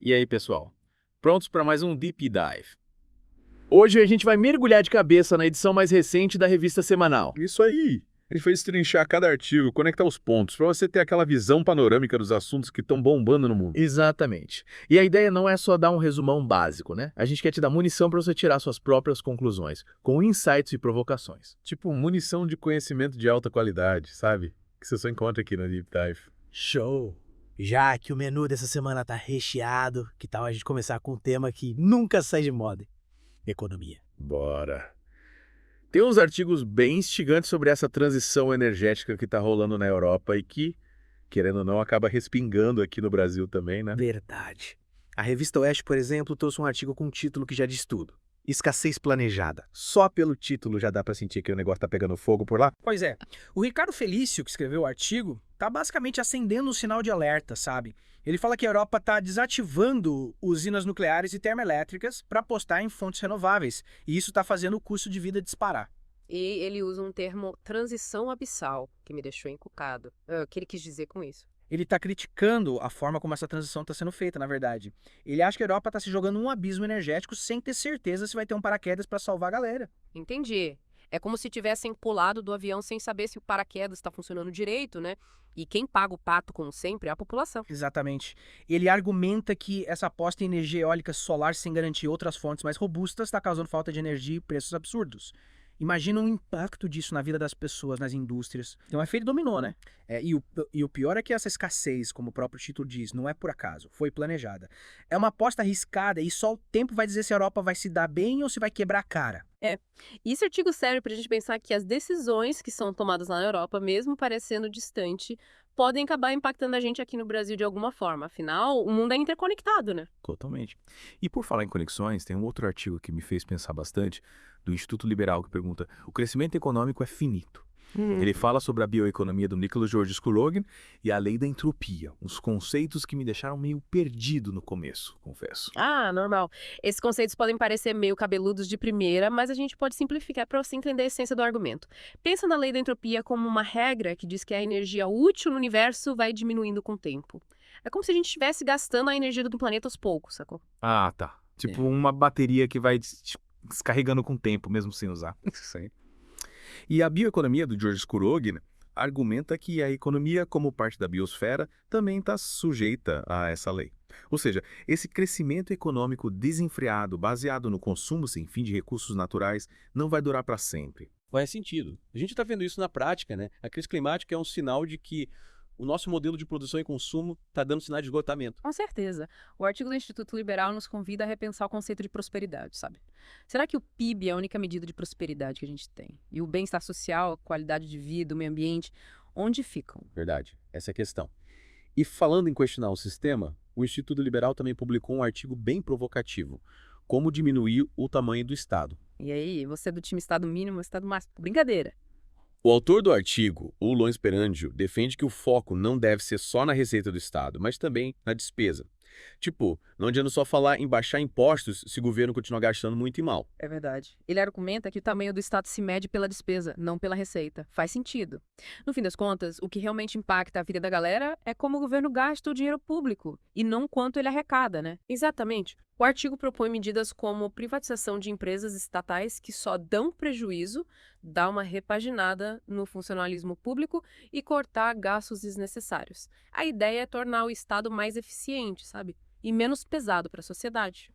E aí, pessoal? Prontos para mais um Deep Dive? Hoje a gente vai mergulhar de cabeça na edição mais recente da revista semanal. Isso aí! A gente vai destrinchar cada artigo, conectar os pontos, para você ter aquela visão panorâmica dos assuntos que estão bombando no mundo. Exatamente. E a ideia não é só dar um resumão básico, né? A gente quer te dar munição para você tirar suas próprias conclusões, com insights e provocações. Tipo munição de conhecimento de alta qualidade, sabe? Que você só encontra aqui no Deep Dive. Show! Já que o menu dessa semana tá recheado, que tal a gente começar com um tema que nunca sai de moda? Economia. Bora! Tem uns artigos bem instigantes sobre essa transição energética que está rolando na Europa e que, querendo ou não, acaba respingando aqui no Brasil também, né? Verdade. A revista Oeste, por exemplo, trouxe um artigo com um título que já diz tudo. Escassez planejada. Só pelo título já dá pra sentir que o negócio tá pegando fogo por lá? Pois é, o Ricardo Felício, que escreveu o artigo, tá basicamente acendendo um sinal de alerta, sabe? Ele fala que a Europa tá desativando usinas nucleares e termoelétricas para apostar em fontes renováveis, e isso tá fazendo o custo de vida disparar. E ele usa um termo transição abissal, que me deixou encucado. O que ele quis dizer com isso? Ele tá criticando a forma como essa transição está sendo feita, na verdade. Ele acha que a Europa tá se jogando num abismo energético sem ter certeza se vai ter um paraquedas para salvar a galera. Entendi. É como se tivessem pulado do avião sem saber se o paraquedas está funcionando direito, né? E quem paga o pato, como sempre, é a população. Exatamente. Ele argumenta que essa aposta em energia eólica solar sem garantir outras fontes mais robustas está causando falta de energia e preços absurdos. Imagina o impacto disso na vida das pessoas, nas indústrias. Então é efeito dominó, né? E o pior é que essa escassez, como o próprio título diz, não é por acaso, foi planejada. É uma aposta arriscada e só o tempo vai dizer se a Europa vai se dar bem ou se vai quebrar a cara. E esse artigo serve para a gente pensar que as decisões que são tomadas lá na Europa, mesmo parecendo distante, podem acabar impactando a gente aqui no Brasil de alguma forma. Afinal, o mundo é interconectado, né? Totalmente. E por falar em conexões, tem um outro artigo que me fez pensar bastante, do Instituto Liberal, que pergunta: o crescimento econômico é finito? Ele fala sobre a bioeconomia do Nicholas George Skoulogan e a lei da entropia, uns conceitos que me deixaram meio perdido no começo, confesso. Ah, normal. Esses conceitos podem parecer meio cabeludos de primeira, mas a gente pode simplificar para você entender a essência do argumento. Pensa na lei da entropia como uma regra que diz que a energia útil no universo vai diminuindo com o tempo. É como se a gente estivesse gastando a energia do planeta aos poucos, sacou? Ah, tá. Tipo uma bateria que vai descarregando com o tempo, mesmo sem usar. Isso aí. E a bioeconomia do George Skoulogan argumenta que a economia, como parte da biosfera, também está sujeita a essa lei. Ou seja, esse crescimento econômico desenfreado, baseado no consumo sem fim de recursos naturais, não vai durar para sempre. Faz sentido. A gente está vendo isso na prática, né? A crise climática é um sinal de que o nosso modelo de produção e consumo está dando sinais de esgotamento. Com certeza. O artigo do Instituto Liberal nos convida a repensar o conceito de prosperidade, sabe? Será que o PIB é a única medida de prosperidade que a gente tem? E o bem-estar social, a qualidade de vida, o meio ambiente, onde ficam? Verdade, essa é a questão. E falando em questionar o sistema, o Instituto Liberal também publicou um artigo bem provocativo: como diminuir o tamanho do Estado. E aí, você é do time Estado mínimo, Estado máximo? Brincadeira. O autor do artigo, o Luan Sperandio, defende que o foco não deve ser só na receita do Estado, mas também na despesa. Tipo, não adianta só falar em baixar impostos se o governo continuar gastando muito e mal. É verdade. Ele argumenta que o tamanho do Estado se mede pela despesa, não pela receita. Faz sentido. No fim das contas, o que realmente impacta a vida da galera é como o governo gasta o dinheiro público, e não quanto ele arrecada, né? Exatamente. O artigo propõe medidas como privatização de empresas estatais que só dão prejuízo, dar uma repaginada no funcionalismo público e cortar gastos desnecessários. A ideia é tornar o Estado mais eficiente, sabe? E menos pesado para a sociedade.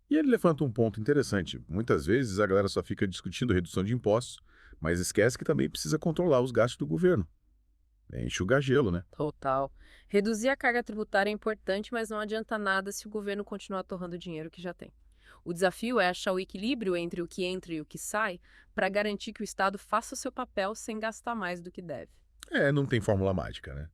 E ele levanta um ponto interessante. Muitas vezes a galera só fica discutindo redução de impostos, mas esquece que também precisa controlar os gastos do governo. É enxugar gelo, né? Total. Reduzir a carga tributária é importante, mas não adianta nada se o governo continuar torrando o dinheiro que já tem. O desafio é achar o equilíbrio entre o que entra e o que sai para garantir que o Estado faça o seu papel sem gastar mais do que deve. Não tem fórmula mágica, né?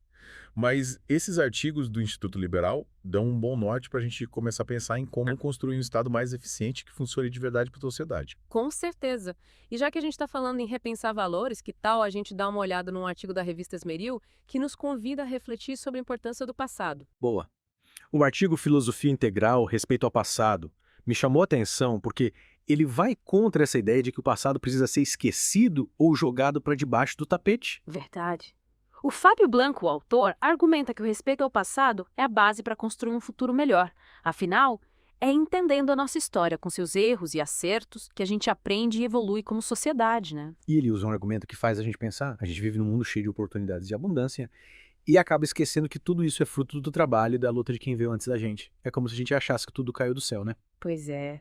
Mas esses artigos do Instituto Liberal dão um bom norte para a gente começar a pensar em como construir um Estado mais eficiente que funcione de verdade para a sociedade. Com certeza. E já que a gente está falando em repensar valores, que tal a gente dar uma olhada num artigo da revista Esmeril que nos convida a refletir sobre a importância do passado? Boa. O artigo Filosofia Integral, Respeito ao Passado, me chamou a atenção porque ele vai contra essa ideia de que o passado precisa ser esquecido ou jogado para debaixo do tapete. Verdade. O Fábio Blanco, o autor, argumenta que o respeito ao passado é a base para construir um futuro melhor, Afinal, é entendendo a nossa história com seus erros e acertos que a gente aprende e evolui como sociedade, né? E ele usa um argumento que faz a gente pensar. A gente vive num mundo cheio de oportunidades e abundância e acaba esquecendo que tudo isso é fruto do trabalho e da luta de quem veio antes da gente. É como se a gente achasse que tudo caiu do céu, né? Pois é.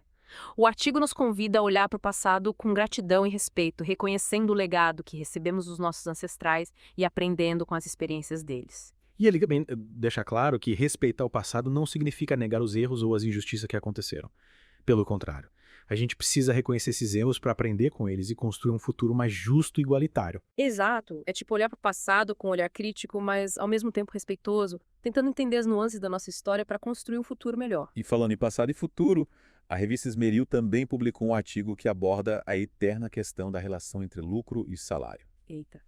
O artigo nos convida a olhar para o passado com gratidão e respeito, reconhecendo o legado que recebemos dos nossos ancestrais e aprendendo com as experiências deles. E ele também deixa claro que respeitar o passado não significa negar os erros ou as injustiças que aconteceram. Pelo contrário, a gente precisa reconhecer esses erros para aprender com eles e construir um futuro mais justo e igualitário. Exato. É tipo olhar para o passado com um olhar crítico, mas ao mesmo tempo respeitoso, tentando entender as nuances da nossa história para construir um futuro melhor. E falando em passado e futuro, a revista Esmeril também publicou um artigo que aborda a eterna questão da relação entre lucro e salário. Eita.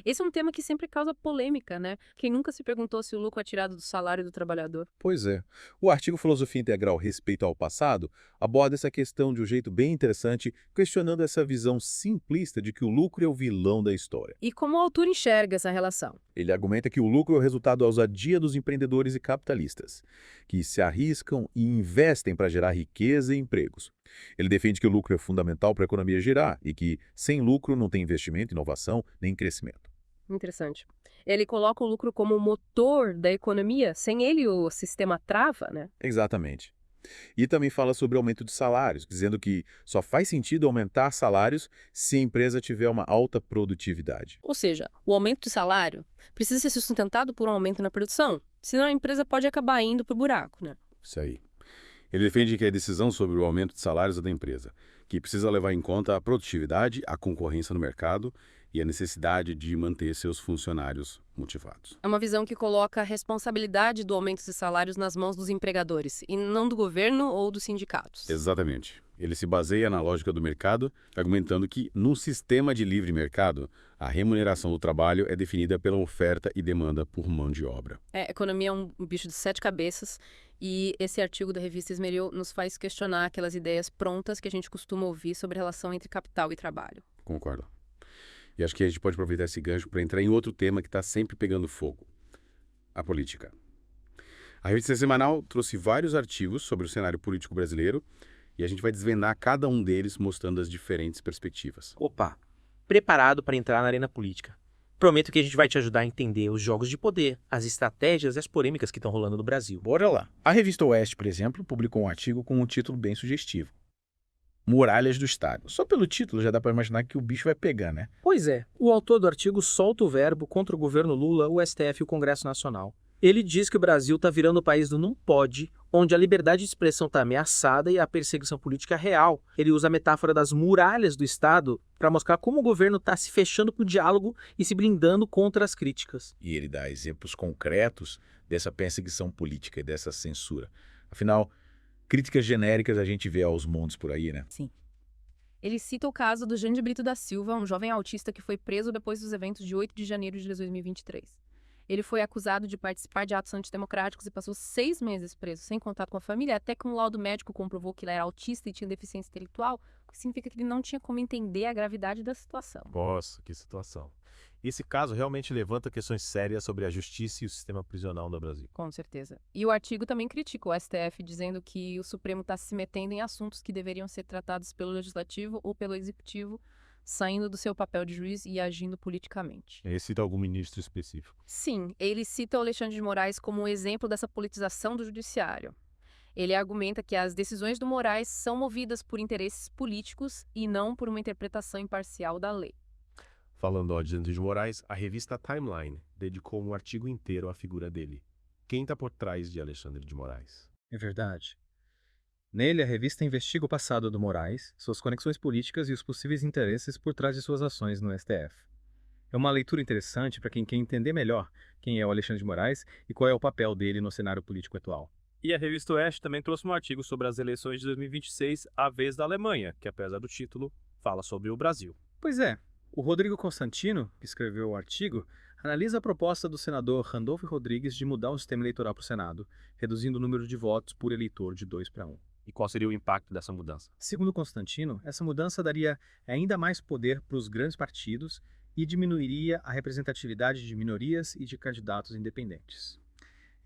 Esse é um tema que sempre causa polêmica, né? Quem nunca se perguntou se o lucro é tirado do salário do trabalhador? Pois é. O artigo Filosofia Integral Respeito ao Passado aborda essa questão de um jeito bem interessante, questionando essa visão simplista de que o lucro é o vilão da história. E como o autor enxerga essa relação? Ele argumenta que o lucro é o resultado da ousadia dos empreendedores e capitalistas, que se arriscam e investem para gerar riqueza e empregos. Ele defende que o lucro é fundamental para a economia girar e que, sem lucro, não tem investimento, inovação nem crescimento. Interessante. Ele coloca o lucro como o motor da economia, sem ele o sistema trava, né? Exatamente. E também fala sobre aumento de salários, dizendo que só faz sentido aumentar salários se a empresa tiver uma alta produtividade. Ou seja, o aumento de salário precisa ser sustentado por um aumento na produção, senão a empresa pode acabar indo para o buraco, né? Isso aí. Ele defende que a decisão sobre o aumento de salários é da empresa, que precisa levar em conta a produtividade, a concorrência no mercado e a necessidade de manter seus funcionários motivados. É uma visão que coloca a responsabilidade do aumento de salários nas mãos dos empregadores, e não do governo ou dos sindicatos. Exatamente. Ele se baseia na lógica do mercado, argumentando que, num sistema de livre mercado, a remuneração do trabalho é definida pela oferta e demanda por mão de obra. A economia é um bicho de 7 cabeças, e esse artigo da revista Esmeril nos faz questionar aquelas ideias prontas que a gente costuma ouvir sobre a relação entre capital e trabalho. Concordo. E acho que a gente pode aproveitar esse gancho para entrar em outro tema que está sempre pegando fogo: a política. A revista semanal trouxe vários artigos sobre o cenário político brasileiro e a gente vai desvendar cada um deles mostrando as diferentes perspectivas. Opa, preparado para entrar na arena política. Prometo que a gente vai te ajudar a entender os jogos de poder, as estratégias e as polêmicas que estão rolando no Brasil. Bora lá. A revista Oeste, por exemplo, publicou um artigo com um título bem sugestivo: Muralhas do Estado. Só pelo título já dá para imaginar que o bicho vai pegar, né? Pois é, o autor do artigo solta o verbo contra o governo Lula, o STF e o Congresso Nacional. Ele diz que o Brasil está virando o país do não pode, onde a liberdade de expressão está ameaçada e a perseguição política é real. Ele usa a metáfora das muralhas do Estado para mostrar como o governo está se fechando para o diálogo e se blindando contra as críticas. E ele dá exemplos concretos dessa perseguição política e dessa censura. Afinal, críticas genéricas a gente vê aos montes por aí, né? Sim. Ele cita o caso do Jânio de Brito da Silva, um jovem autista que foi preso depois dos eventos de 8 de janeiro de 2023. Ele foi acusado de participar de atos antidemocráticos e passou 6 meses preso, sem contato com a família, até que um laudo médico comprovou que ele era autista e tinha deficiência intelectual, o que significa que ele não tinha como entender a gravidade da situação. Nossa, que situação. Esse caso realmente levanta questões sérias sobre a justiça e o sistema prisional no Brasil. Com certeza. E o artigo também critica o STF, dizendo que o Supremo está se metendo em assuntos que deveriam ser tratados pelo Legislativo ou pelo Executivo, saindo do seu papel de juiz e agindo politicamente. Ele cita algum ministro específico? Sim, ele cita o Alexandre de Moraes como um exemplo dessa politização do judiciário. Ele argumenta que as decisões do Moraes são movidas por interesses políticos e não por uma interpretação imparcial da lei. Falando ao Alexandre de Moraes, a revista Timeline dedicou um artigo inteiro à figura dele. Quem está por trás de Alexandre de Moraes? É verdade. Nele, a revista investiga o passado do Moraes, suas conexões políticas e os possíveis interesses por trás de suas ações no STF. É uma leitura interessante para quem quer entender melhor quem é o Alexandre de Moraes e qual é o papel dele no cenário político atual. E a revista Oeste também trouxe um artigo sobre as eleições de 2026, a vez da Alemanha, que apesar do título, fala sobre o Brasil. Pois é, o Rodrigo Constantino, que escreveu o artigo, analisa a proposta do senador Randolfo Rodrigues de mudar o sistema eleitoral para o Senado, reduzindo o número de votos por eleitor de 2 para 1. E qual seria o impacto dessa mudança? Segundo Constantino, essa mudança daria ainda mais poder para os grandes partidos e diminuiria a representatividade de minorias e de candidatos independentes.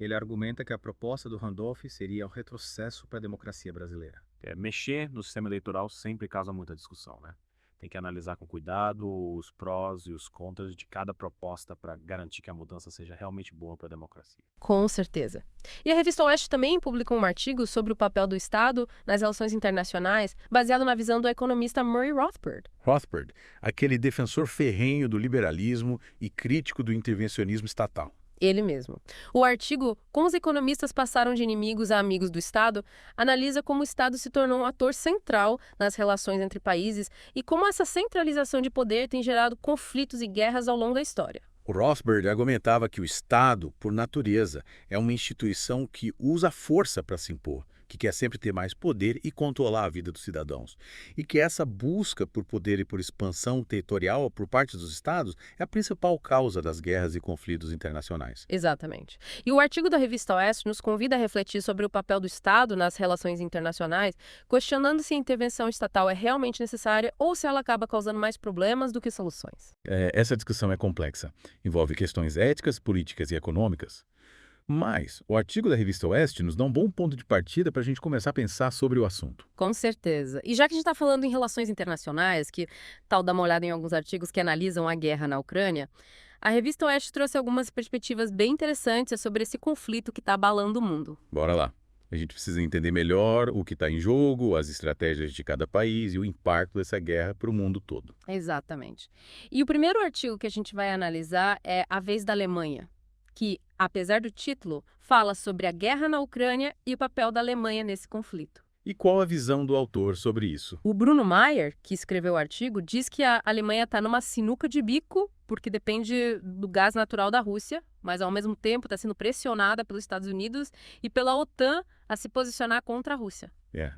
Ele argumenta que a proposta do Randolph seria um retrocesso para a democracia brasileira. Mexer no sistema eleitoral sempre causa muita discussão, né? Tem que analisar com cuidado os prós e os contras de cada proposta para garantir que a mudança seja realmente boa para a democracia. Com certeza. E a revista Oeste também publicou um artigo sobre o papel do Estado nas relações internacionais, baseado na visão do economista Murray Rothbard. Rothbard, aquele defensor ferrenho do liberalismo e crítico do intervencionismo estatal. Ele mesmo. O artigo Como os economistas passaram de inimigos a amigos do Estado analisa como o Estado se tornou um ator central nas relações entre países e como essa centralização de poder tem gerado conflitos e guerras ao longo da história. O Rothbard argumentava que o Estado, por natureza, é uma instituição que usa a força para se impor, que quer sempre ter mais poder e controlar a vida dos cidadãos. E que essa busca por poder e por expansão territorial por parte dos Estados é a principal causa das guerras e conflitos internacionais. Exatamente. E o artigo da revista Oeste nos convida a refletir sobre o papel do Estado nas relações internacionais, questionando se a intervenção estatal é realmente necessária ou se ela acaba causando mais problemas do que soluções. Essa discussão é complexa. Envolve questões éticas, políticas e econômicas. Mas o artigo da revista Oeste nos dá um bom ponto de partida para a gente começar a pensar sobre o assunto. Com certeza. E já que a gente está falando em relações internacionais, que tal dar uma olhada em alguns artigos que analisam a guerra na Ucrânia, a revista Oeste trouxe algumas perspectivas bem interessantes sobre esse conflito que está abalando o mundo. Bora lá. A gente precisa entender melhor o que está em jogo, as estratégias de cada país e o impacto dessa guerra para o mundo todo. Exatamente. E o primeiro artigo que a gente vai analisar é A Vez da Alemanha, que, apesar do título, fala sobre a guerra na Ucrânia e o papel da Alemanha nesse conflito. E qual a visão do autor sobre isso? O Bruno Mayer, que escreveu o artigo, diz que a Alemanha está numa sinuca de bico porque depende do gás natural da Rússia, mas ao mesmo tempo está sendo pressionada pelos Estados Unidos e pela OTAN a se posicionar contra a Rússia.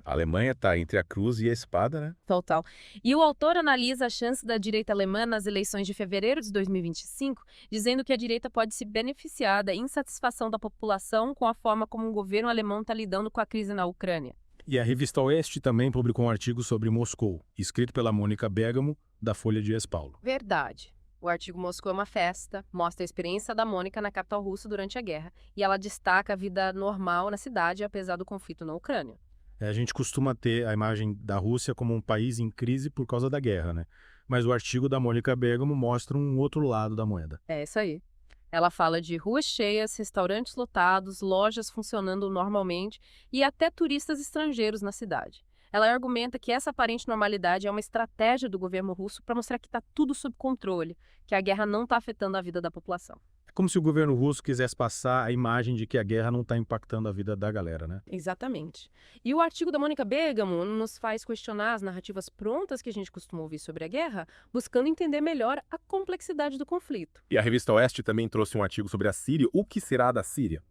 A Alemanha está entre a cruz e a espada, né? Total. E o autor analisa a chance da direita alemã nas eleições de fevereiro de 2025, dizendo que a direita pode se beneficiar da insatisfação da população com a forma como o governo alemão está lidando com a crise na Ucrânia. E a revista Oeste também publicou um artigo sobre Moscou, escrito pela Mônica Bergamo, da Folha de São Paulo. Verdade. O artigo Moscou é uma festa, mostra a experiência da Mônica na capital russa durante a guerra, e ela destaca a vida normal na cidade, apesar do conflito na Ucrânia. A gente costuma ter a imagem da Rússia como um país em crise por causa da guerra, né? Mas o artigo da Mônica Bergamo mostra um outro lado da moeda. É isso aí. Ela fala de ruas cheias, restaurantes lotados, lojas funcionando normalmente e até turistas estrangeiros na cidade. Ela argumenta que essa aparente normalidade é uma estratégia do governo russo para mostrar que está tudo sob controle, que a guerra não está afetando a vida da população. É como se o governo russo quisesse passar a imagem de que a guerra não está impactando a vida da galera, né? Exatamente. E o artigo da Mônica Bergamo nos faz questionar as narrativas prontas que a gente costuma ouvir sobre a guerra, buscando entender melhor a complexidade do conflito. E a revista Oeste também trouxe um artigo sobre a Síria, o que será da Síria,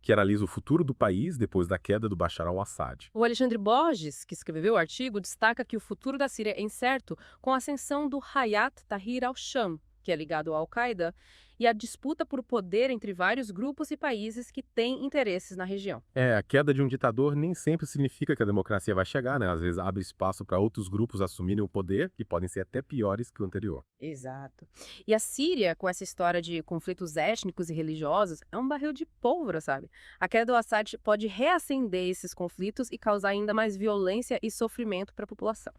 que analisa o futuro do país depois da queda do Bashar al-Assad. O Alexandre Borges, que escreveu o artigo, destaca que o futuro da Síria é incerto com a ascensão do Hayat Tahrir al-Sham, que é ligado à Al-Qaeda, e a disputa por poder entre vários grupos e países que têm interesses na região. A queda de um ditador nem sempre significa que a democracia vai chegar, né? Às vezes abre espaço para outros grupos assumirem o poder, que podem ser até piores que o anterior. Exato. E a Síria, com essa história de conflitos étnicos e religiosos, é um barril de pólvora, sabe? A queda do Assad pode reacender esses conflitos e causar ainda mais violência e sofrimento para a população.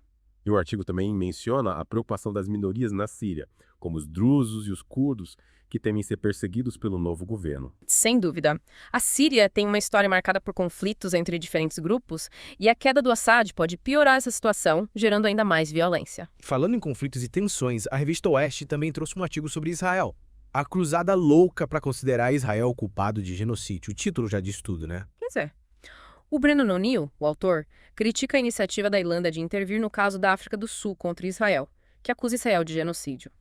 E o artigo também menciona a preocupação das minorias na Síria, como os drusos e os curdos, que temem ser perseguidos pelo novo governo. Sem dúvida. A Síria tem uma história marcada por conflitos entre diferentes grupos e a queda do Assad pode piorar essa situação, gerando ainda mais violência. Falando em conflitos e tensões, a revista Oeste também trouxe um artigo sobre Israel. A cruzada louca para considerar Israel culpado de genocídio. O título já diz tudo, né? Pois é. O Brennan O'Neill, o autor, critica a iniciativa da Irlanda de intervir no caso da África do Sul contra Israel, que acusa Israel de genocídio.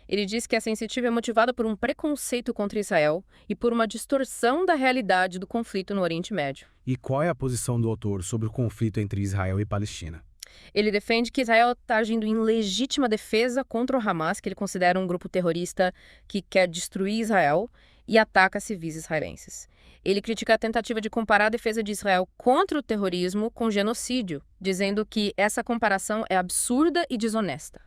Ele diz que essa iniciativa é motivada por um preconceito contra Israel e por uma distorção da realidade do conflito no Oriente Médio. E qual é a posição do autor sobre o conflito entre Israel e Palestina? Ele defende que Israel está agindo em legítima defesa contra o Hamas, que ele considera um grupo terrorista que quer destruir Israel e ataca civis israelenses. Ele critica a tentativa de comparar a defesa de Israel contra o terrorismo com genocídio, dizendo que essa comparação é absurda e desonesta.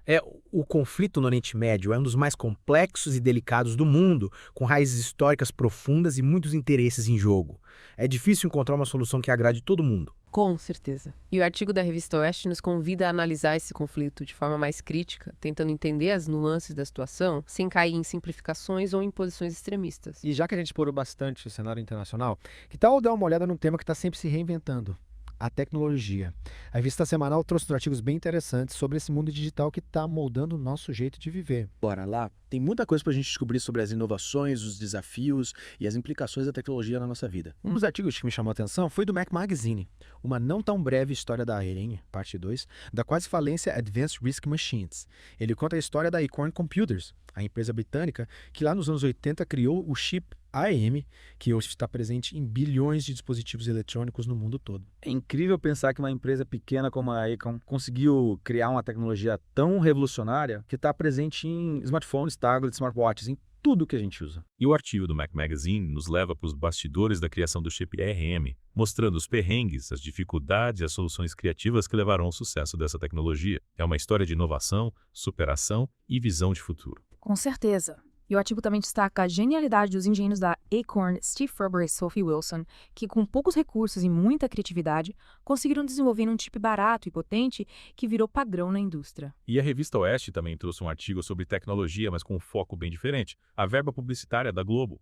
O conflito no Oriente Médio é um dos mais complexos e delicados do mundo, com raízes históricas profundas e muitos interesses em jogo. É difícil encontrar uma solução que agrade todo mundo. Com certeza. E o artigo da Revista Oeste nos convida a analisar esse conflito de forma mais crítica, tentando entender as nuances da situação, sem cair em simplificações ou em posições extremistas. E já que a gente explorou bastante o cenário internacional, que tal dar uma olhada num tema que está sempre se reinventando? A tecnologia. A revista semanal trouxe uns artigos bem interessantes sobre esse mundo digital que está moldando o nosso jeito de viver. Bora lá, tem muita coisa para a gente descobrir sobre as inovações, os desafios e as implicações da tecnologia na nossa vida. Um dos artigos que me chamou a atenção foi do Mac Magazine, uma não tão breve história da ARM, parte 2, da quase falência Advanced Risk Machines. Ele conta a história da Acorn Computers, a empresa britânica que lá nos anos 80 criou o chip ARM, que hoje está presente em bilhões de dispositivos eletrônicos no mundo todo. É incrível pensar que uma empresa pequena como a Acorn conseguiu criar uma tecnologia tão revolucionária que está presente em smartphones, tablets, smartwatches, em tudo que a gente usa. E o artigo do Mac Magazine nos leva para os bastidores da criação do chip ARM, mostrando os perrengues, as dificuldades e as soluções criativas que levaram ao sucesso dessa tecnologia. É uma história de inovação, superação e visão de futuro. Com certeza. E o artigo também destaca a genialidade dos engenheiros da Acorn, Steve Ferber e Sophie Wilson, que com poucos recursos e muita criatividade, conseguiram desenvolver um chip barato e potente que virou padrão na indústria. E a Revista Oeste também trouxe um artigo sobre tecnologia, mas com um foco bem diferente, a verba publicitária da Globo.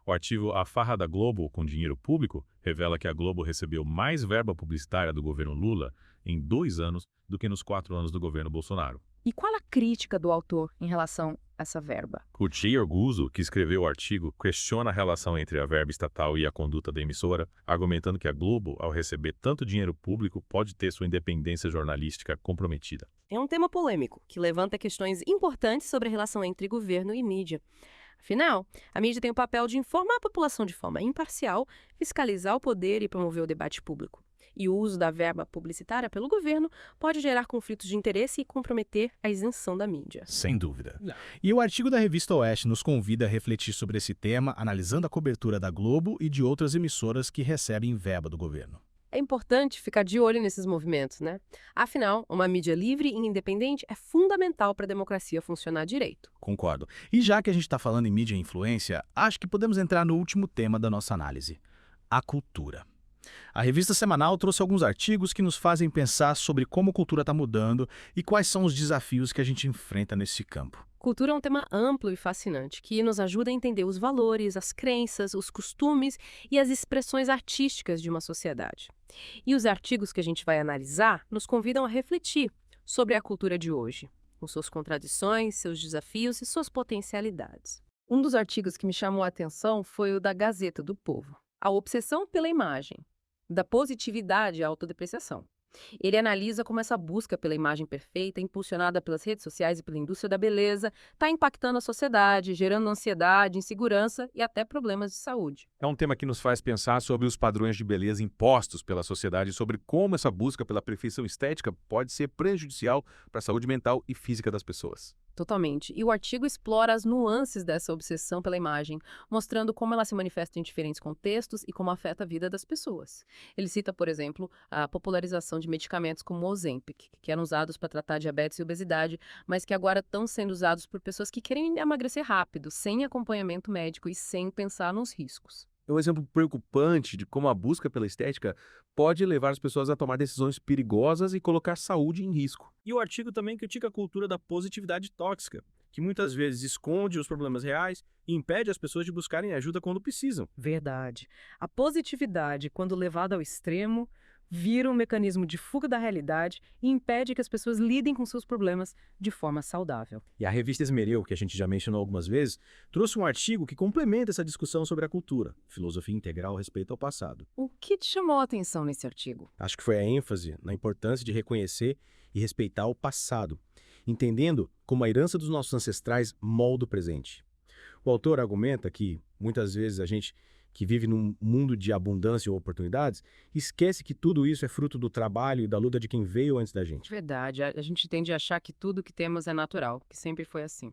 O artigo A Farra da Globo com Dinheiro Público revela que a Globo recebeu mais verba publicitária do governo Lula em 2 anos do que nos 4 anos do governo Bolsonaro. E qual a crítica do autor em relação a essa verba? O Jay Arguzo, que escreveu o artigo, questiona a relação entre a verba estatal e a conduta da emissora, argumentando que a Globo, ao receber tanto dinheiro público, pode ter sua independência jornalística comprometida. É um tema polêmico, que levanta questões importantes sobre a relação entre governo e mídia. Afinal, a mídia tem o papel de informar a população de forma imparcial, fiscalizar o poder e promover o debate público. E o uso da verba publicitária pelo governo pode gerar conflitos de interesse e comprometer a isenção da mídia. Sem dúvida. E o artigo da Revista Oeste nos convida a refletir sobre esse tema, analisando a cobertura da Globo e de outras emissoras que recebem verba do governo. É importante ficar de olho nesses movimentos, né? Afinal, uma mídia livre e independente é fundamental para a democracia funcionar direito. Concordo. E já que a gente está falando em mídia e influência, acho que podemos entrar no último tema da nossa análise: a cultura. A revista semanal trouxe alguns artigos que nos fazem pensar sobre como a cultura está mudando e quais são os desafios que a gente enfrenta nesse campo. Cultura é um tema amplo e fascinante, que nos ajuda a entender os valores, as crenças, os costumes e as expressões artísticas de uma sociedade. E os artigos que a gente vai analisar nos convidam a refletir sobre a cultura de hoje, com suas contradições, seus desafios e suas potencialidades. Um dos artigos que me chamou a atenção foi o da Gazeta do Povo, A Obsessão pela Imagem, da positividade à autodepreciação. Ele analisa como essa busca pela imagem perfeita, impulsionada pelas redes sociais e pela indústria da beleza, está impactando a sociedade, gerando ansiedade, insegurança e até problemas de saúde. É um tema que nos faz pensar sobre os padrões de beleza impostos pela sociedade e sobre como essa busca pela perfeição estética pode ser prejudicial para a saúde mental e física das pessoas. Totalmente. E o artigo explora as nuances dessa obsessão pela imagem, mostrando como ela se manifesta em diferentes contextos e como afeta a vida das pessoas. Ele cita, por exemplo, a popularização de medicamentos como o Ozempic, que eram usados para tratar diabetes e obesidade, mas que agora estão sendo usados por pessoas que querem emagrecer rápido, sem acompanhamento médico e sem pensar nos riscos. É um exemplo preocupante de como a busca pela estética pode levar as pessoas a tomar decisões perigosas e colocar saúde em risco. E o artigo também critica a cultura da positividade tóxica, que muitas vezes esconde os problemas reais e impede as pessoas de buscarem ajuda quando precisam. Verdade. A positividade, quando levada ao extremo, vira um mecanismo de fuga da realidade e impede que as pessoas lidem com seus problemas de forma saudável. E a revista Esmereu, que a gente já mencionou algumas vezes, trouxe um artigo que complementa essa discussão sobre a cultura, filosofia integral a respeito ao passado. O que te chamou a atenção nesse artigo? Acho que foi a ênfase na importância de reconhecer e respeitar o passado, entendendo como a herança dos nossos ancestrais molda o presente. O autor argumenta que, muitas vezes, a gente que vive num mundo de abundância ou oportunidades, esquece que tudo isso é fruto do trabalho e da luta de quem veio antes da gente. Verdade, a gente tende a achar que tudo que temos é natural, que sempre foi assim.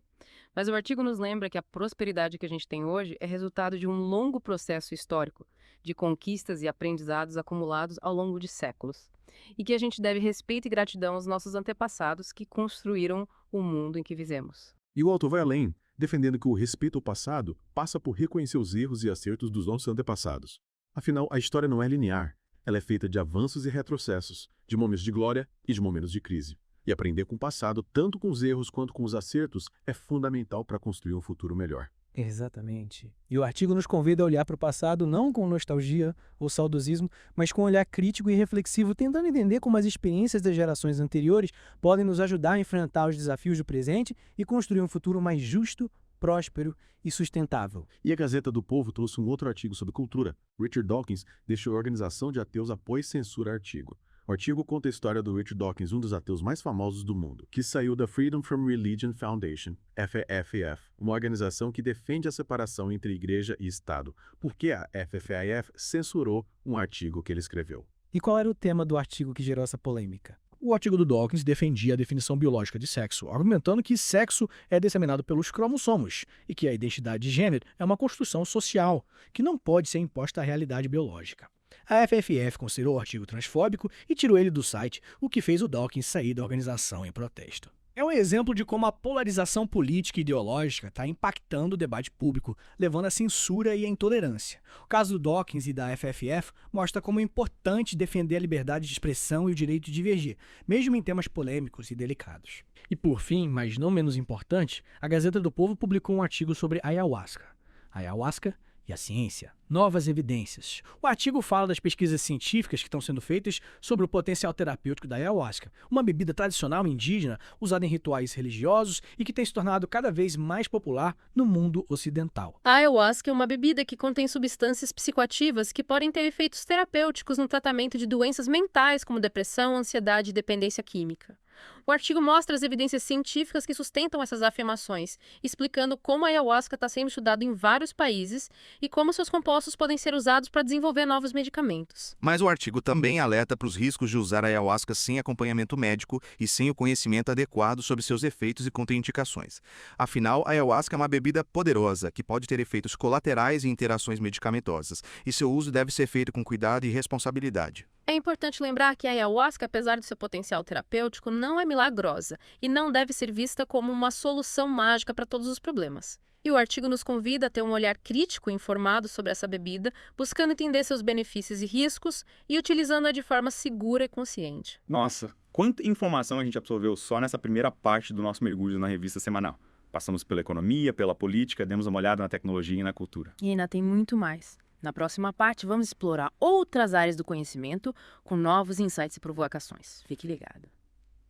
Mas o artigo nos lembra que a prosperidade que a gente tem hoje é resultado de um longo processo histórico, de conquistas e aprendizados acumulados ao longo de séculos. E que a gente deve respeito e gratidão aos nossos antepassados que construíram o mundo em que vivemos. E o autor vai além, defendendo que o respeito ao passado passa por reconhecer os erros e acertos dos nossos antepassados. Afinal, a história não é linear. Ela é feita de avanços e retrocessos, de momentos de glória e de momentos de crise. E aprender com o passado, tanto com os erros quanto com os acertos, é fundamental para construir um futuro melhor. Exatamente. E o artigo nos convida a olhar para o passado não com nostalgia ou saudosismo, mas com um olhar crítico e reflexivo, tentando entender como as experiências das gerações anteriores podem nos ajudar a enfrentar os desafios do presente e construir um futuro mais justo, próspero e sustentável. E a Gazeta do Povo trouxe um outro artigo sobre cultura. Richard Dawkins deixou a Organização de Ateus após censura artigo. O artigo conta a história do Richard Dawkins, um dos ateus mais famosos do mundo, que saiu da Freedom from Religion Foundation, FFF, uma organização que defende a separação entre igreja e Estado, porque a FFIF censurou um artigo que ele escreveu. E qual era o tema do artigo que gerou essa polêmica? O artigo do Dawkins defendia a definição biológica de sexo, argumentando que sexo é disseminado pelos cromossomos e que a identidade de gênero é uma construção social, que não pode ser imposta à realidade biológica. A FFF considerou o artigo transfóbico e tirou ele do site, o que fez o Dawkins sair da organização em protesto. É um exemplo de como a polarização política e ideológica está impactando o debate público, levando à censura e à intolerância. O caso do Dawkins e da FFF mostra como é importante defender a liberdade de expressão e o direito de divergir, mesmo em temas polêmicos e delicados. E por fim, mas não menos importante, a Gazeta do Povo publicou um artigo sobre ayahuasca. Ayahuasca e a ciência. Novas evidências. O artigo fala das pesquisas científicas que estão sendo feitas sobre o potencial terapêutico da ayahuasca, uma bebida tradicional indígena usada em rituais religiosos e que tem se tornado cada vez mais popular no mundo ocidental. A ayahuasca é uma bebida que contém substâncias psicoativas que podem ter efeitos terapêuticos no tratamento de doenças mentais como depressão, ansiedade e dependência química. O artigo mostra as evidências científicas que sustentam essas afirmações, explicando como a ayahuasca está sendo estudada em vários países e como seus compostos podem ser usados para desenvolver novos medicamentos. Mas o artigo também alerta para os riscos de usar a ayahuasca sem acompanhamento médico e sem o conhecimento adequado sobre seus efeitos e contraindicações. Afinal, a ayahuasca é uma bebida poderosa que pode ter efeitos colaterais e interações medicamentosas, e seu uso deve ser feito com cuidado e responsabilidade. É importante lembrar que a ayahuasca, apesar do seu potencial terapêutico, não é milagrosa e não deve ser vista como uma solução mágica para todos os problemas. E o artigo nos convida a ter um olhar crítico e informado sobre essa bebida, buscando entender seus benefícios e riscos e utilizando-a de forma segura e consciente. Nossa, quanta informação a gente absorveu só nessa primeira parte do nosso mergulho na revista semanal. Passamos pela economia, pela política, demos uma olhada na tecnologia e na cultura. E ainda tem muito mais. Na próxima parte, vamos explorar outras áreas do conhecimento com novos insights e provocações. Fique ligado.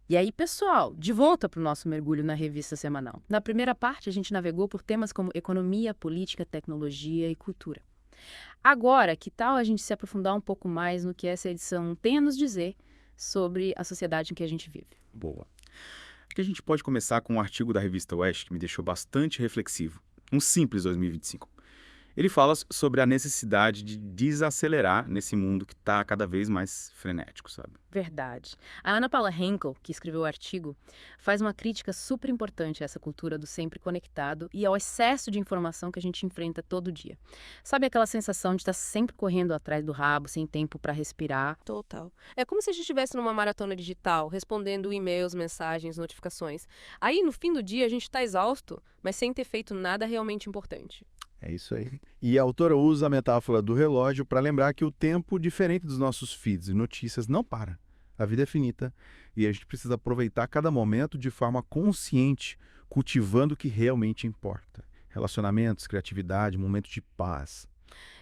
E aí, pessoal, de volta para o nosso mergulho na revista semanal. Na primeira parte, a gente navegou por temas como economia, política, tecnologia e cultura. Agora, que tal a gente se aprofundar um pouco mais no que essa edição tem a nos dizer sobre a sociedade em que a gente vive? Boa. Acho que a gente pode começar com um artigo da revista Oeste que me deixou bastante reflexivo. Um simples 2025. Ele fala sobre a necessidade de desacelerar nesse mundo que está cada vez mais frenético, sabe? Verdade. A Ana Paula Henkel, que escreveu o artigo, faz uma crítica super importante a essa cultura do sempre conectado e ao excesso de informação que a gente enfrenta todo dia. Sabe aquela sensação de estar sempre correndo atrás do rabo, sem tempo para respirar? Total. É como se a gente estivesse numa maratona digital, respondendo e-mails, mensagens, notificações. Aí, no fim do dia, a gente está exausto, mas sem ter feito nada realmente importante. É isso aí. E a autora usa a metáfora do relógio para lembrar que o tempo, diferente dos nossos feeds e notícias, não para. A vida é finita e a gente precisa aproveitar cada momento de forma consciente, cultivando o que realmente importa. Relacionamentos, criatividade, momentos de paz.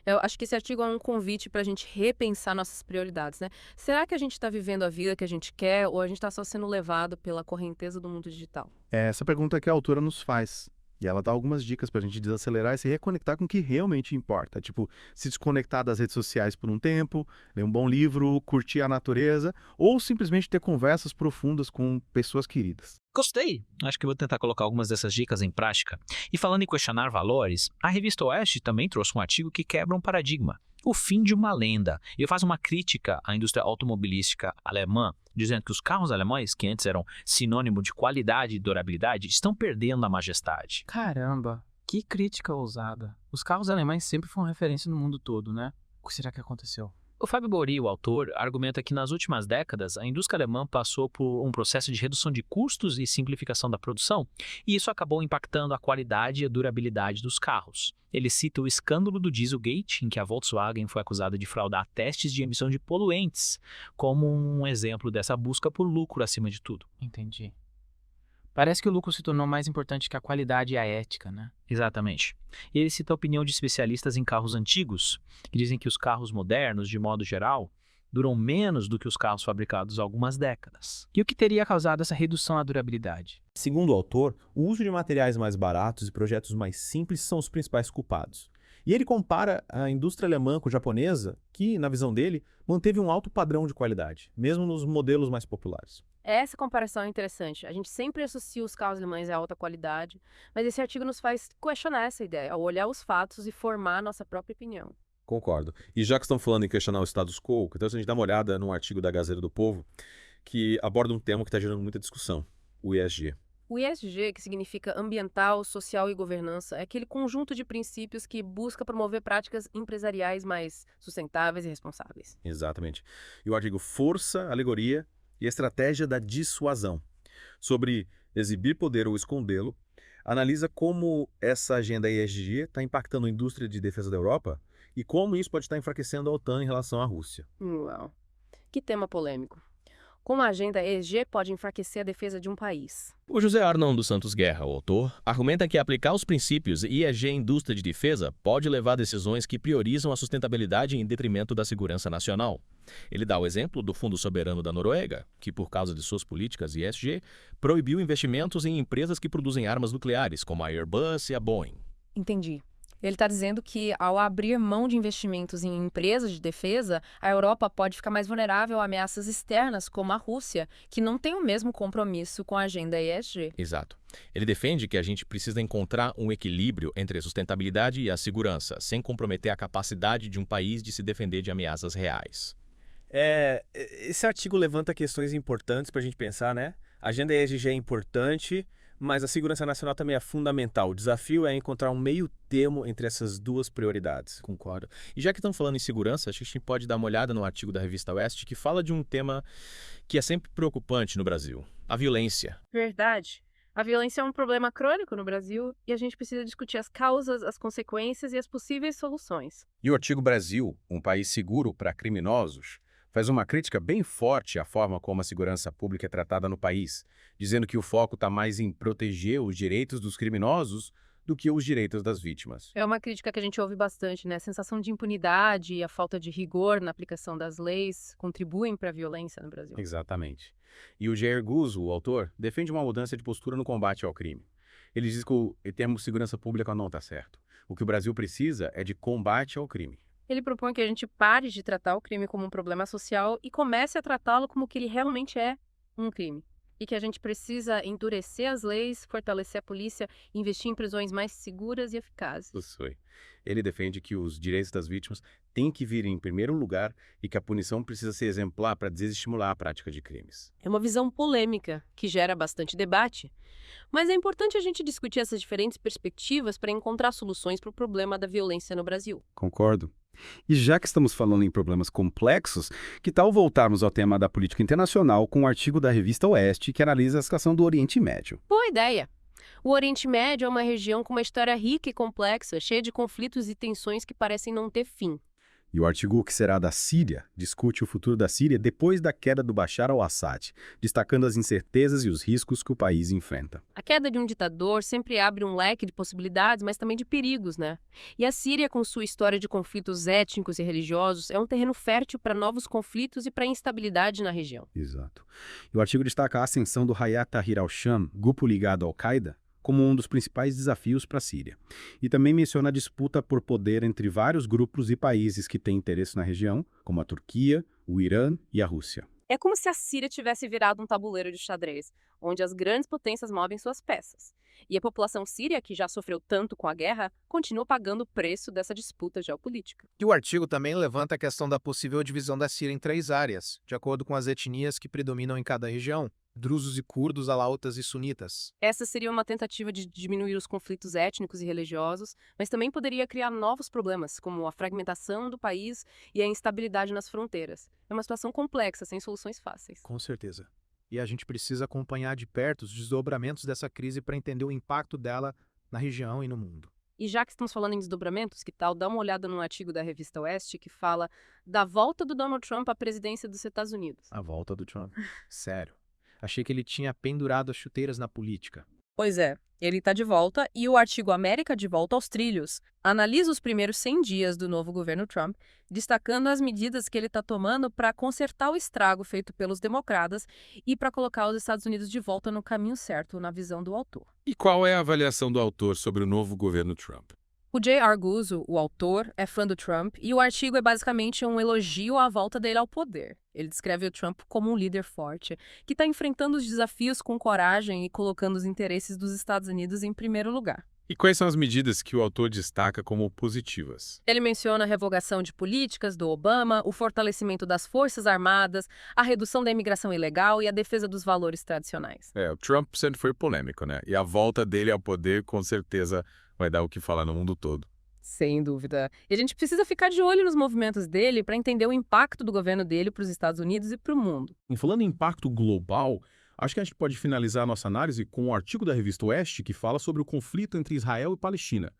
Eu acho que esse artigo é um convite para a gente repensar nossas prioridades, né? Será que a gente está vivendo a vida que a gente quer ou a gente está só sendo levado pela correnteza do mundo digital? É essa pergunta que a autora nos faz. E ela dá algumas dicas para a gente desacelerar e se reconectar com o que realmente importa. Tipo, se desconectar das redes sociais por um tempo, ler um bom livro, curtir a natureza ou simplesmente ter conversas profundas com pessoas queridas. Gostei! Acho que vou tentar colocar algumas dessas dicas em prática. E falando em questionar valores, a revista Oeste também trouxe um artigo que quebra um paradigma. O fim de uma lenda. Ele faz uma crítica à indústria automobilística alemã, dizendo que os carros alemães, que antes eram sinônimo de qualidade e durabilidade, estão perdendo a majestade. Caramba, que crítica ousada. Os carros alemães sempre foram referência no mundo todo, né? O que será que aconteceu? O Fábio Bory, o autor, argumenta que nas últimas décadas a indústria alemã passou por um processo de redução de custos e simplificação da produção, e isso acabou impactando a qualidade e a durabilidade dos carros. Ele cita o escândalo do Dieselgate, em que a Volkswagen foi acusada de fraudar testes de emissão de poluentes, como um exemplo dessa busca por lucro acima de tudo. Entendi. Parece que o lucro se tornou mais importante que a qualidade e a ética, né? Exatamente. E ele cita a opinião de especialistas em carros antigos, que dizem que os carros modernos, de modo geral, duram menos do que os carros fabricados há algumas décadas. E o que teria causado essa redução na durabilidade? Segundo o autor, o uso de materiais mais baratos e projetos mais simples são os principais culpados. E ele compara a indústria alemã com a japonesa, que, na visão dele, manteve um alto padrão de qualidade, mesmo nos modelos mais populares. Essa comparação é interessante. A gente sempre associa os carros alemães à alta qualidade, mas esse artigo nos faz questionar essa ideia, ao olhar os fatos e formar a nossa própria opinião. Concordo. E já que estão falando em questionar o status quo, então a gente dá uma olhada num artigo da Gazeta do Povo que aborda um tema que está gerando muita discussão, o ESG. O ESG, que significa ambiental, social e governança, é aquele conjunto de princípios que busca promover práticas empresariais mais sustentáveis e responsáveis. Exatamente. E o artigo Força, Alegoria e Estratégia da Dissuasão, sobre exibir poder ou escondê-lo, analisa como essa agenda ESG está impactando a indústria de defesa da Europa e como isso pode estar enfraquecendo a OTAN em relação à Rússia. Uau. Que tema polêmico. Como a agenda ESG pode enfraquecer a defesa de um país? O José Arnon dos Santos Guerra, o autor, argumenta que aplicar os princípios ESG em indústria de defesa pode levar a decisões que priorizam a sustentabilidade em detrimento da segurança nacional. Ele dá o exemplo do Fundo Soberano da Noruega, que, por causa de suas políticas ESG, proibiu investimentos em empresas que produzem armas nucleares, como a Airbus e a Boeing. Entendi. Ele está dizendo que, ao abrir mão de investimentos em empresas de defesa, a Europa pode ficar mais vulnerável a ameaças externas, como a Rússia, que não tem o mesmo compromisso com a agenda ESG. Exato. Ele defende que a gente precisa encontrar um equilíbrio entre a sustentabilidade e a segurança, sem comprometer a capacidade de um país de se defender de ameaças reais. Esse artigo levanta questões importantes para a gente pensar, né? A agenda ESG é importante, mas a segurança nacional também é fundamental. O desafio é encontrar um meio termo entre essas duas prioridades. Concordo. E já que estamos falando em segurança, acho que a gente pode dar uma olhada no artigo da revista Oeste que fala de um tema que é sempre preocupante no Brasil: a violência. Verdade. A violência é um problema crônico no Brasil e a gente precisa discutir as causas, as consequências e as possíveis soluções. E o artigo Brasil, um país seguro para criminosos, faz uma crítica bem forte à forma como a segurança pública é tratada no país, dizendo que o foco está mais em proteger os direitos dos criminosos do que os direitos das vítimas. É uma crítica que a gente ouve bastante, né? A sensação de impunidade e a falta de rigor na aplicação das leis contribuem para a violência no Brasil. Exatamente. E o Jair Guzzo, o autor, defende uma mudança de postura no combate ao crime. Ele diz que o termo segurança pública não está certo. O que o Brasil precisa é de combate ao crime. Ele propõe que a gente pare de tratar o crime como um problema social e comece a tratá-lo como que ele realmente é, um crime. E que a gente precisa endurecer as leis, fortalecer a polícia, investir em prisões mais seguras e eficazes. Isso aí. Ele defende que os direitos das vítimas têm que vir em primeiro lugar e que a punição precisa ser exemplar para desestimular a prática de crimes. É uma visão polêmica, que gera bastante debate. Mas é importante a gente discutir essas diferentes perspectivas para encontrar soluções para o problema da violência no Brasil. Concordo. E já que estamos falando em problemas complexos, que tal voltarmos ao tema da política internacional com um artigo da revista Oeste que analisa a situação do Oriente Médio? Boa ideia! O Oriente Médio é uma região com uma história rica e complexa, cheia de conflitos e tensões que parecem não ter fim. E o artigo que será da Síria discute o futuro da Síria depois da queda do Bashar al-Assad, destacando as incertezas e os riscos que o país enfrenta. A queda de um ditador sempre abre um leque de possibilidades, mas também de perigos, né? E a Síria, com sua história de conflitos étnicos e religiosos, é um terreno fértil para novos conflitos e para instabilidade na região. Exato. E o artigo destaca a ascensão do Hayat Tahrir al-Sham, grupo ligado à Al-Qaeda, como um dos principais desafios para a Síria. E também menciona a disputa por poder entre vários grupos e países que têm interesse na região, como a Turquia, o Irã e a Rússia. É como se a Síria tivesse virado um tabuleiro de xadrez, onde as grandes potências movem suas peças. E a população síria, que já sofreu tanto com a guerra, continua pagando o preço dessa disputa geopolítica. E o artigo também levanta a questão da possível divisão da Síria em 3 áreas, de acordo com as etnias que predominam em cada região. drusos e curdos, alautas e sunitas. Essa seria uma tentativa de diminuir os conflitos étnicos e religiosos, mas também poderia criar novos problemas, como a fragmentação do país e a instabilidade nas fronteiras. É uma situação complexa, sem soluções fáceis. Com certeza. E a gente precisa acompanhar de perto os desdobramentos dessa crise para entender o impacto dela na região e no mundo. E já que estamos falando em desdobramentos, que tal dar uma olhada num artigo da revista Oeste que fala da volta do Donald Trump à presidência dos Estados Unidos? A volta do Trump. Sério. Achei que ele tinha pendurado as chuteiras na política. Pois é, ele está de volta e o artigo América de Volta aos Trilhos analisa os primeiros 100 dias do novo governo Trump, destacando as medidas que ele está tomando para consertar o estrago feito pelos democratas e para colocar os Estados Unidos de volta no caminho certo, na visão do autor. E qual é a avaliação do autor sobre o novo governo Trump? O Jay Arguzo, o autor, é fã do Trump e o artigo é basicamente um elogio à volta dele ao poder. Ele descreve o Trump como um líder forte, que está enfrentando os desafios com coragem e colocando os interesses dos Estados Unidos em primeiro lugar. E quais são as medidas que o autor destaca como positivas? Ele menciona a revogação de políticas do Obama, o fortalecimento das Forças Armadas, a redução da imigração ilegal e a defesa dos valores tradicionais. O Trump sempre foi polêmico, né? E a volta dele ao poder, com certeza, vai dar o que falar no mundo todo. Sem dúvida. E a gente precisa ficar de olho nos movimentos dele para entender o impacto do governo dele para os Estados Unidos e para o mundo. E falando em impacto global, acho que a gente pode finalizar a nossa análise com um artigo da revista Oeste que fala sobre o conflito entre Israel e Palestina.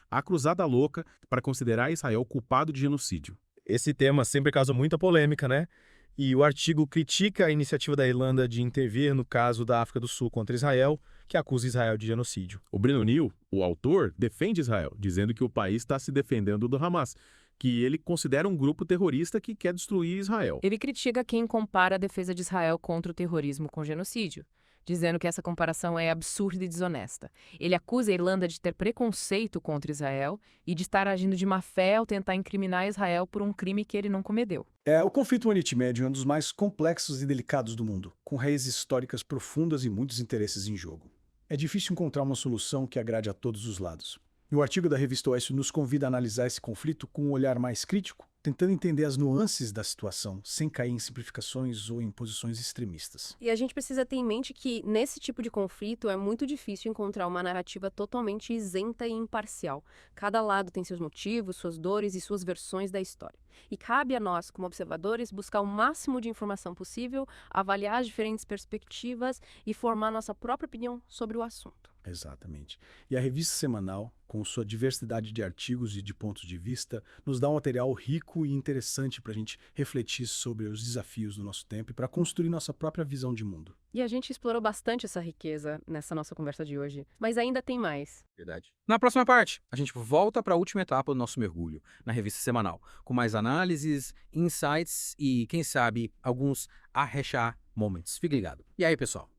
A cruzada louca para considerar Israel culpado de genocídio. Esse tema sempre causa muita polêmica, né? E o artigo critica a iniciativa da Irlanda de intervir no caso da África do Sul contra Israel, que acusa Israel de genocídio. O Brennan Neal, o autor, defende Israel, dizendo que o país está se defendendo do Hamas, que ele considera um grupo terrorista que quer destruir Israel. Ele critica quem compara a defesa de Israel contra o terrorismo com genocídio, dizendo que essa comparação é absurda e desonesta. Ele acusa a Irlanda de ter preconceito contra Israel e de estar agindo de má fé ao tentar incriminar Israel por um crime que ele não cometeu. O conflito no Oriente Médio é um dos mais complexos e delicados do mundo, com raízes históricas profundas e muitos interesses em jogo. É difícil encontrar uma solução que agrade a todos os lados. E o artigo da revista Oeste nos convida a analisar esse conflito com um olhar mais crítico, tentando entender as nuances da situação, sem cair em simplificações ou em posições extremistas. E a gente precisa ter em mente que, nesse tipo de conflito, é muito difícil encontrar uma narrativa totalmente isenta e imparcial. Cada lado tem seus motivos, suas dores e suas versões da história. E cabe a nós, como observadores, buscar o máximo de informação possível, avaliar as diferentes perspectivas e formar nossa própria opinião sobre o assunto. Exatamente. E a revista semanal, com sua diversidade de artigos e de pontos de vista, nos dá um material rico e interessante para a gente refletir sobre os desafios do nosso tempo e para construir nossa própria visão de mundo. E a gente explorou bastante essa riqueza nessa nossa conversa de hoje, mas ainda tem mais. Verdade. Na próxima parte, a gente volta para a última etapa do nosso mergulho, na revista semanal, com mais análises, insights e, quem sabe, alguns aha moments. Fique ligado. E aí, pessoal?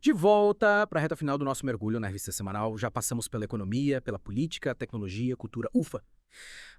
De volta para a reta final do nosso mergulho na revista semanal, já passamos pela economia, pela política, tecnologia, cultura, ufa.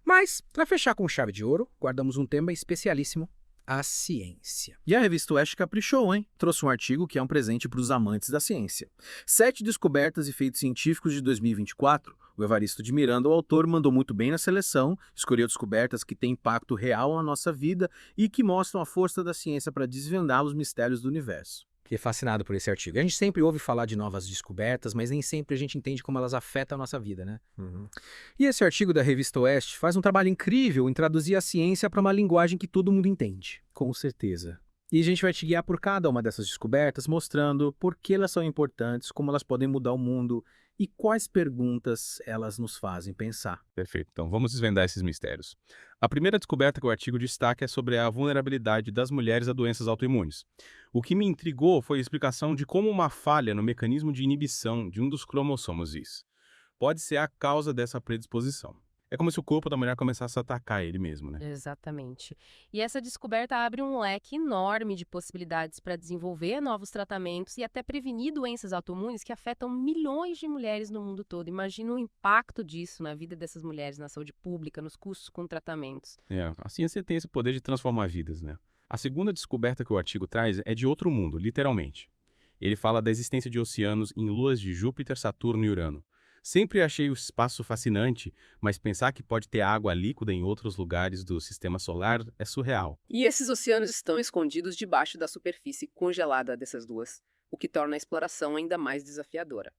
Mas, para fechar com chave de ouro, guardamos um tema especialíssimo, a ciência. E a revista Oeste caprichou, hein? Trouxe um artigo que é um presente para os amantes da ciência. 7 descobertas e feitos científicos de 2024. O Evaristo de Miranda, o autor, mandou muito bem na seleção, escolheu descobertas que têm impacto real na nossa vida e que mostram a força da ciência para desvendar os mistérios do universo. Fiquei fascinado por esse artigo. A gente sempre ouve falar de novas descobertas, mas nem sempre a gente entende como elas afetam a nossa vida, né? E esse artigo da revista Oeste faz um trabalho incrível em traduzir a ciência para uma linguagem que todo mundo entende. Com certeza. E a gente vai te guiar por cada uma dessas descobertas, mostrando por que elas são importantes, como elas podem mudar o mundo e quais perguntas elas nos fazem pensar. Perfeito. Então, vamos desvendar esses mistérios. A primeira descoberta que o artigo destaca é sobre a vulnerabilidade das mulheres a doenças autoimunes. O que me intrigou foi a explicação de como uma falha no mecanismo de inibição de um dos cromossomos Is pode ser a causa dessa predisposição. É como se o corpo da mulher começasse a atacar ele mesmo, né? Exatamente. E essa descoberta abre um leque enorme de possibilidades para desenvolver novos tratamentos e até prevenir doenças autoimunes que afetam milhões de mulheres no mundo todo. Imagina o impacto disso na vida dessas mulheres, na saúde pública, nos custos com tratamentos. A ciência tem esse poder de transformar vidas, né? A segunda descoberta que o artigo traz é de outro mundo, literalmente. Ele fala da existência de oceanos em luas de Júpiter, Saturno e Urano. Sempre achei o espaço fascinante, mas pensar que pode ter água líquida em outros lugares do sistema solar é surreal. E esses oceanos estão escondidos debaixo da superfície congelada dessas duas, o que torna a exploração ainda mais desafiadora.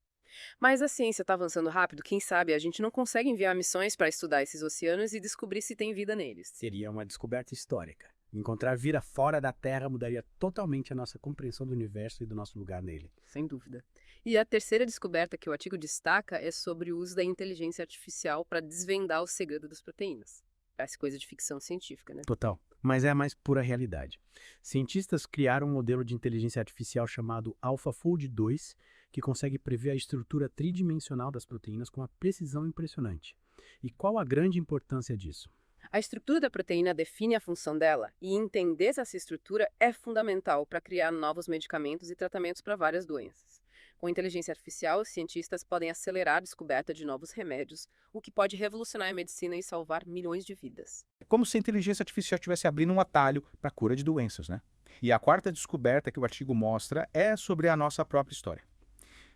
Mas a ciência está avançando rápido, quem sabe a gente não consegue enviar missões para estudar esses oceanos e descobrir se tem vida neles. Seria uma descoberta histórica. Encontrar vida fora da Terra mudaria totalmente a nossa compreensão do universo e do nosso lugar nele. Sem dúvida. E a terceira descoberta que o artigo destaca é sobre o uso da inteligência artificial para desvendar o segredo das proteínas. Parece coisa de ficção científica, né? Total. Mas é a mais pura realidade. Cientistas criaram um modelo de inteligência artificial chamado AlphaFold 2, que consegue prever a estrutura tridimensional das proteínas com uma precisão impressionante. E qual a grande importância disso? A estrutura da proteína define a função dela, e entender essa estrutura é fundamental para criar novos medicamentos e tratamentos para várias doenças. Com inteligência artificial, os cientistas podem acelerar a descoberta de novos remédios, o que pode revolucionar a medicina e salvar milhões de vidas. É como se a inteligência artificial estivesse abrindo um atalho para a cura de doenças, né? E a quarta descoberta que o artigo mostra é sobre a nossa própria história.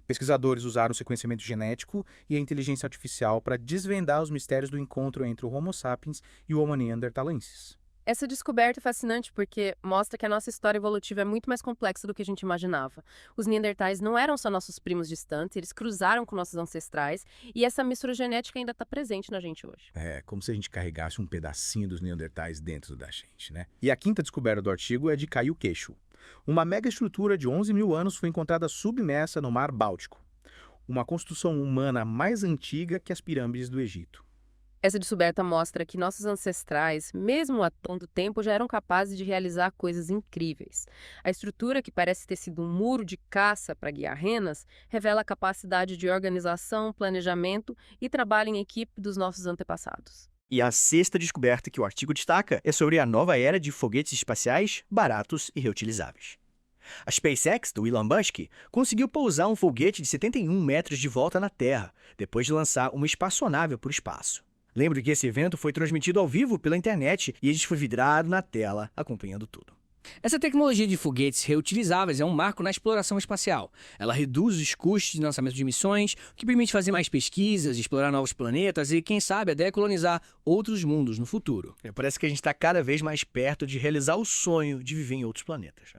Pesquisadores usaram o sequenciamento genético e a inteligência artificial para desvendar os mistérios do encontro entre o Homo sapiens e o Homo neanderthalensis. Essa descoberta é fascinante porque mostra que a nossa história evolutiva é muito mais complexa do que a gente imaginava. Os neandertais não eram só nossos primos distantes, eles cruzaram com nossos ancestrais e essa mistura genética ainda está presente na gente hoje. É como se a gente carregasse um pedacinho dos neandertais dentro da gente, né? E a quinta descoberta do artigo é de Caio Queixo. Uma megaestrutura de 11 mil anos foi encontrada submersa no Mar Báltico. Uma construção humana mais antiga que as pirâmides do Egito. Essa descoberta mostra que nossos ancestrais, mesmo há tanto tempo, já eram capazes de realizar coisas incríveis. A estrutura, que parece ter sido um muro de caça para guiar renas, revela a capacidade de organização, planejamento e trabalho em equipe dos nossos antepassados. E a sexta descoberta que o artigo destaca é sobre a nova era de foguetes espaciais baratos e reutilizáveis. A SpaceX, do Elon Musk, conseguiu pousar um foguete de 71 metros de volta na Terra, depois de lançar uma espaçonave para o espaço. Lembre que esse evento foi transmitido ao vivo pela internet e a gente foi vidrado na tela, acompanhando tudo. Essa tecnologia de foguetes reutilizáveis é um marco na exploração espacial. Ela reduz os custos de lançamento de missões, o que permite fazer mais pesquisas, explorar novos planetas e, quem sabe, até colonizar outros mundos no futuro. Parece que a gente está cada vez mais perto de realizar o sonho de viver em outros planetas.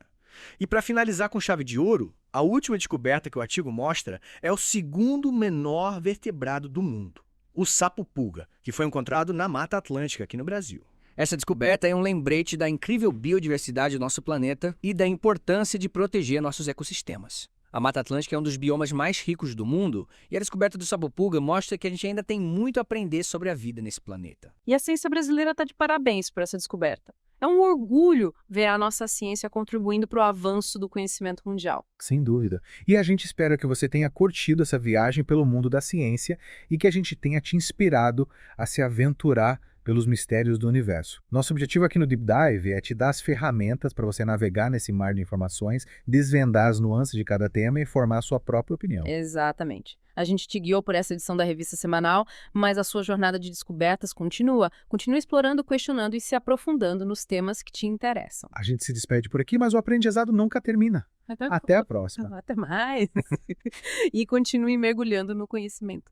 E para finalizar com chave de ouro, a última descoberta que o artigo mostra é o segundo menor vertebrado do mundo, o sapo-pulga, que foi encontrado na Mata Atlântica, aqui no Brasil. Essa descoberta é um lembrete da incrível biodiversidade do nosso planeta e da importância de proteger nossos ecossistemas. A Mata Atlântica é um dos biomas mais ricos do mundo e a descoberta do sapo-pulga mostra que a gente ainda tem muito a aprender sobre a vida nesse planeta. E a ciência brasileira está de parabéns por essa descoberta. É um orgulho ver a nossa ciência contribuindo para o avanço do conhecimento mundial. Sem dúvida. E a gente espera que você tenha curtido essa viagem pelo mundo da ciência e que a gente tenha te inspirado a se aventurar pelos mistérios do universo. Nosso objetivo aqui no Deep Dive é te dar as ferramentas para você navegar nesse mar de informações, desvendar as nuances de cada tema e formar a sua própria opinião. Exatamente. A gente te guiou por essa edição da revista semanal, mas a sua jornada de descobertas continua. Continue explorando, questionando e se aprofundando nos temas que te interessam. A gente se despede por aqui, mas o aprendizado nunca termina. Até a próxima. Até mais. E continue mergulhando no conhecimento.